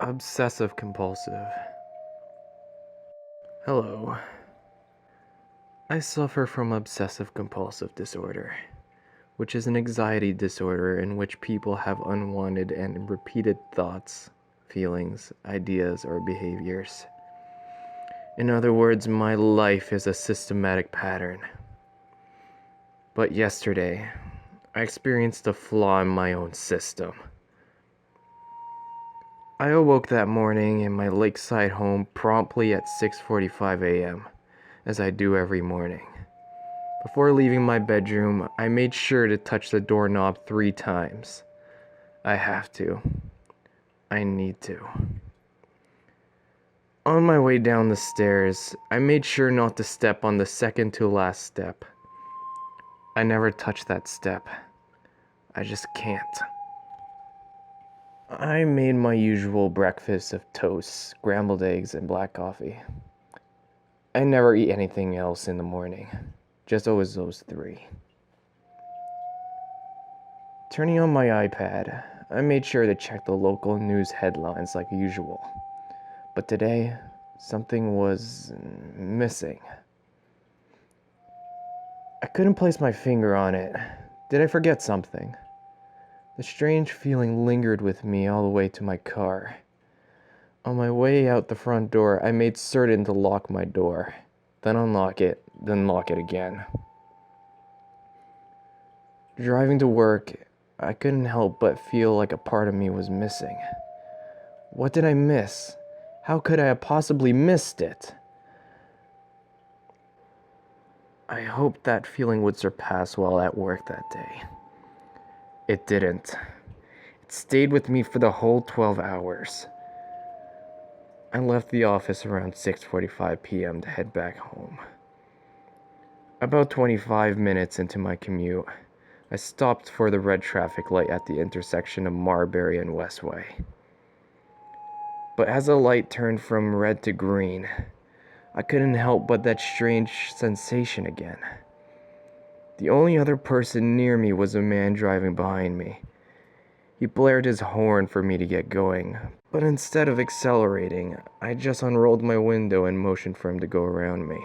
Obsessive Compulsive. Hello. I suffer from obsessive compulsive disorder, which is an anxiety disorder in which people have unwanted and repeated thoughts, feelings, ideas, or behaviors. In other words, my life is a systematic pattern. But yesterday, I experienced a flaw in my own system. I awoke that morning in my lakeside home promptly at 6:45 a.m., as I do every morning. Before leaving my bedroom, I made sure to touch the doorknob 3 times. I have to. I need to. On my way down the stairs, I made sure not to step on the second to last step. I never touch that step. I just can't. I made my usual breakfast of toast, scrambled eggs, and black coffee. I never eat anything else in the morning, just always those 3. Turning on my iPad, I made sure to check the local news headlines like usual. But today, something was missing. I couldn't place my finger on it. Did I forget something? The strange feeling lingered with me all the way to my car. On my way out the front door, I made certain to lock my door, then unlock it, then lock it again. Driving to work, I couldn't help but feel like a part of me was missing. What did I miss? How could I have possibly missed it? I hoped that feeling would surpass while at work that day. It didn't. It stayed with me for the whole 12 hours. I left the office around 6:45 p.m. to head back home. About 25 minutes into my commute, I stopped for the red traffic light at the intersection of Marbury and Westway. But as the light turned from red to green, I couldn't help but that strange sensation again. The only other person near me was a man driving behind me. He blared his horn for me to get going, but instead of accelerating, I just unrolled my window and motioned for him to go around me.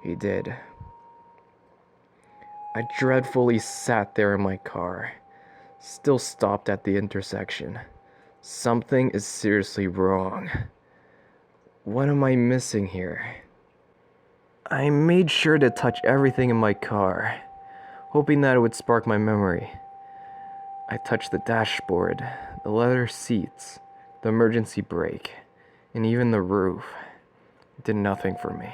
He did. I dreadfully sat there in my car, still stopped at the intersection. Something is seriously wrong. What am I missing here? I made sure to touch everything in my car, hoping that it would spark my memory. I touched the dashboard, the leather seats, the emergency brake, and even the roof. It did nothing for me.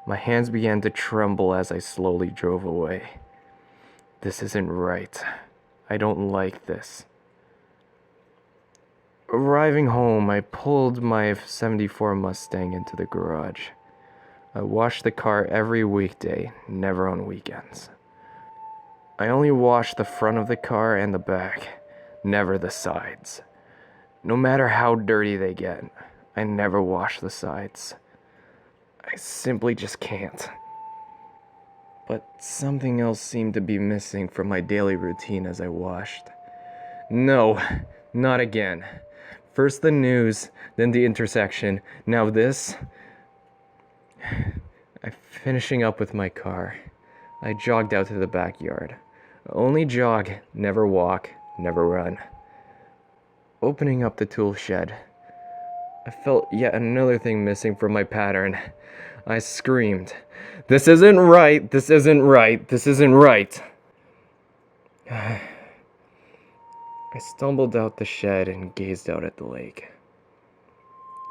My hands began to tremble as I slowly drove away. This isn't right. I don't like this. Arriving home, I pulled my '74 Mustang into the garage. I washed the car every weekday, never on weekends. I only washed the front of the car and the back, never the sides. No matter how dirty they get, I never wash the sides. I simply just can't. But something else seemed to be missing from my daily routine as I washed. No, not again. First the news, then the intersection, now this. I'm finishing up with my car. I jogged out to the backyard. Only jog, never walk, never run. Opening up the tool shed, I felt yet another thing missing from my pattern. I screamed, "This isn't right, this isn't right, this isn't right." I stumbled out the shed and gazed out at the lake.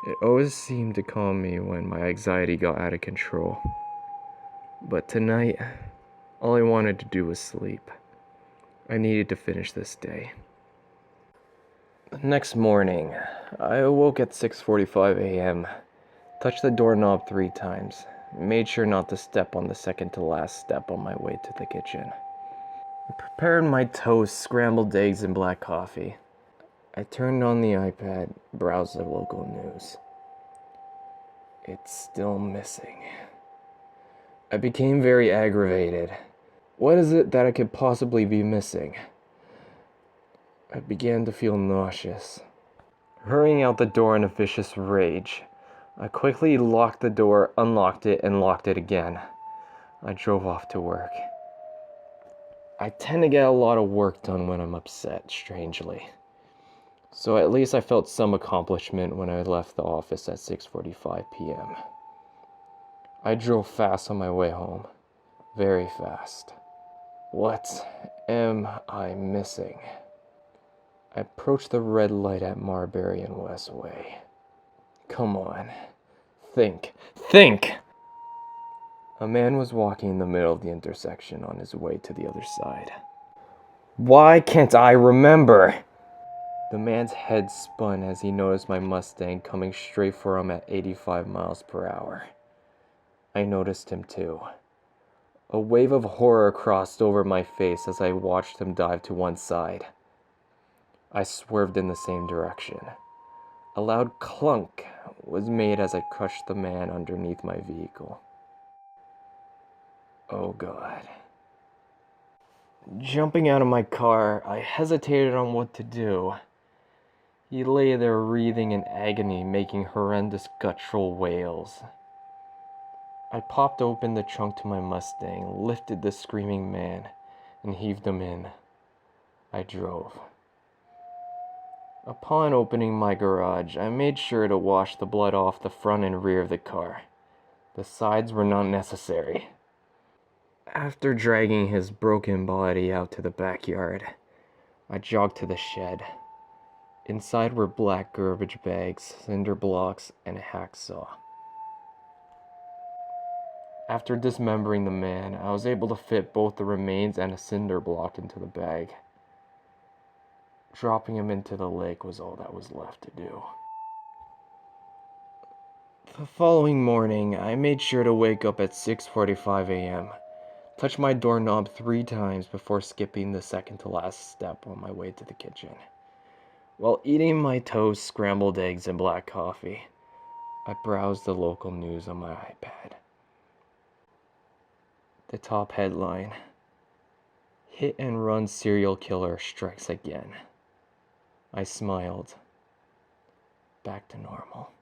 It always seemed to calm me when my anxiety got out of control. But tonight, all I wanted to do was sleep. I needed to finish this day. The next morning, I awoke at 6:45 a.m., touched the doorknob 3 times, made sure not to step on the second to last step on my way to the kitchen. I prepared my toast, scrambled eggs, and black coffee. I turned on the iPad, browsed the local news. It's still missing. I became very aggravated. What is it that I could possibly be missing? I began to feel nauseous. Hurrying out the door in a vicious rage, I quickly locked the door, unlocked it, and locked it again. I drove off to work. I tend to get a lot of work done when I'm upset, strangely. So at least I felt some accomplishment when I left the office at 6:45 p.m. I drove fast on my way home. Very fast. What am I missing? I approached the red light at Marbury and Westway. Come on. Think. A man was walking in the middle of the intersection on his way to the other side. Why can't I remember? The man's head spun as he noticed my Mustang coming straight for him at 85 miles per hour. I noticed him too. A wave of horror crossed over my face as I watched him dive to one side. I swerved in the same direction. A loud clunk was made as I crushed the man underneath my vehicle. Oh God. Jumping out of my car, I hesitated on what to do. He lay there writhing in agony, making horrendous guttural wails. I popped open the trunk to my Mustang, lifted the screaming man, and heaved him in. I drove. Upon opening my garage, I made sure to wash the blood off the front and rear of the car. The sides were not necessary. After dragging his broken body out to the backyard, I jogged to the shed. Inside were black garbage bags, cinder blocks, and a hacksaw. After dismembering the man, I was able to fit both the remains and a cinder block into the bag. Dropping him into the lake was all that was left to do. The following morning, I made sure to wake up at 6:45 a.m., touch my doorknob 3 times before skipping the second to last step on my way to the kitchen. While eating my toast, scrambled eggs, and black coffee, I browsed the local news on my iPad. The top headline: Hit and run serial killer strikes again. I smiled. Back to normal.